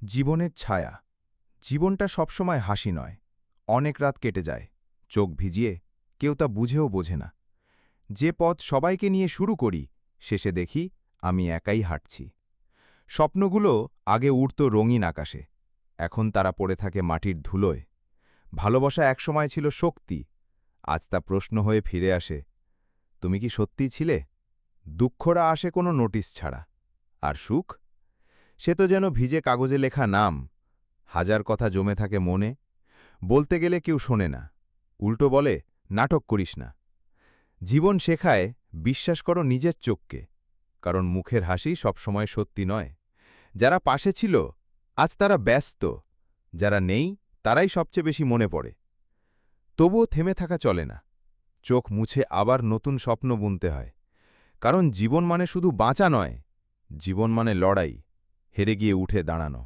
জীবনের ছায়া। জীবনটা সবসময় হাসি নয়। অনেক রাত কেটে যায় চোখ ভিজিয়ে, কেউ তা বুঝেও বোঝে না। যে পথ সবাইকে নিয়ে শুরু করি, শেষে দেখি আমি একাই হাঁটছি। স্বপ্নগুলো আগে উড়ত রঙিন আকাশে, এখন তারা পড়ে থাকে মাটির ধুলোয়। ভালোবাসা একসময় ছিল শক্তি, আজ তা প্রশ্ন হয়ে ফিরে আসে, তুমি কি সত্যিই ছিলে? দুঃখরা আসে কোনো নোটিশ ছাড়া। আর সুখ, সে তো যেন ভিজে কাগজে লেখা নাম। হাজার কথা জমে থাকে মনে, বলতে গেলে কেউ শোনে না। উল্টো বলে, নাটক করিস না। জীবন শেখায়, বিশ্বাস করো নিজের চোখকে, কারণ মুখের হাসি সবসময় সত্যি নয়। যারা পাশে ছিল, আজ তারা ব্যস্ত। যারা নেই, তারাই সবচেয়ে বেশি মনে পড়ে। তবুও থেমে থাকা চলে না। চোখ মুছে আবার নতুন স্বপ্ন বুনতে হয়। কারণ জীবন মানে শুধু বাঁচা নয়, জীবন মানে লড়াই, হেরে গিয়ে উঠে দাঁড়ানো।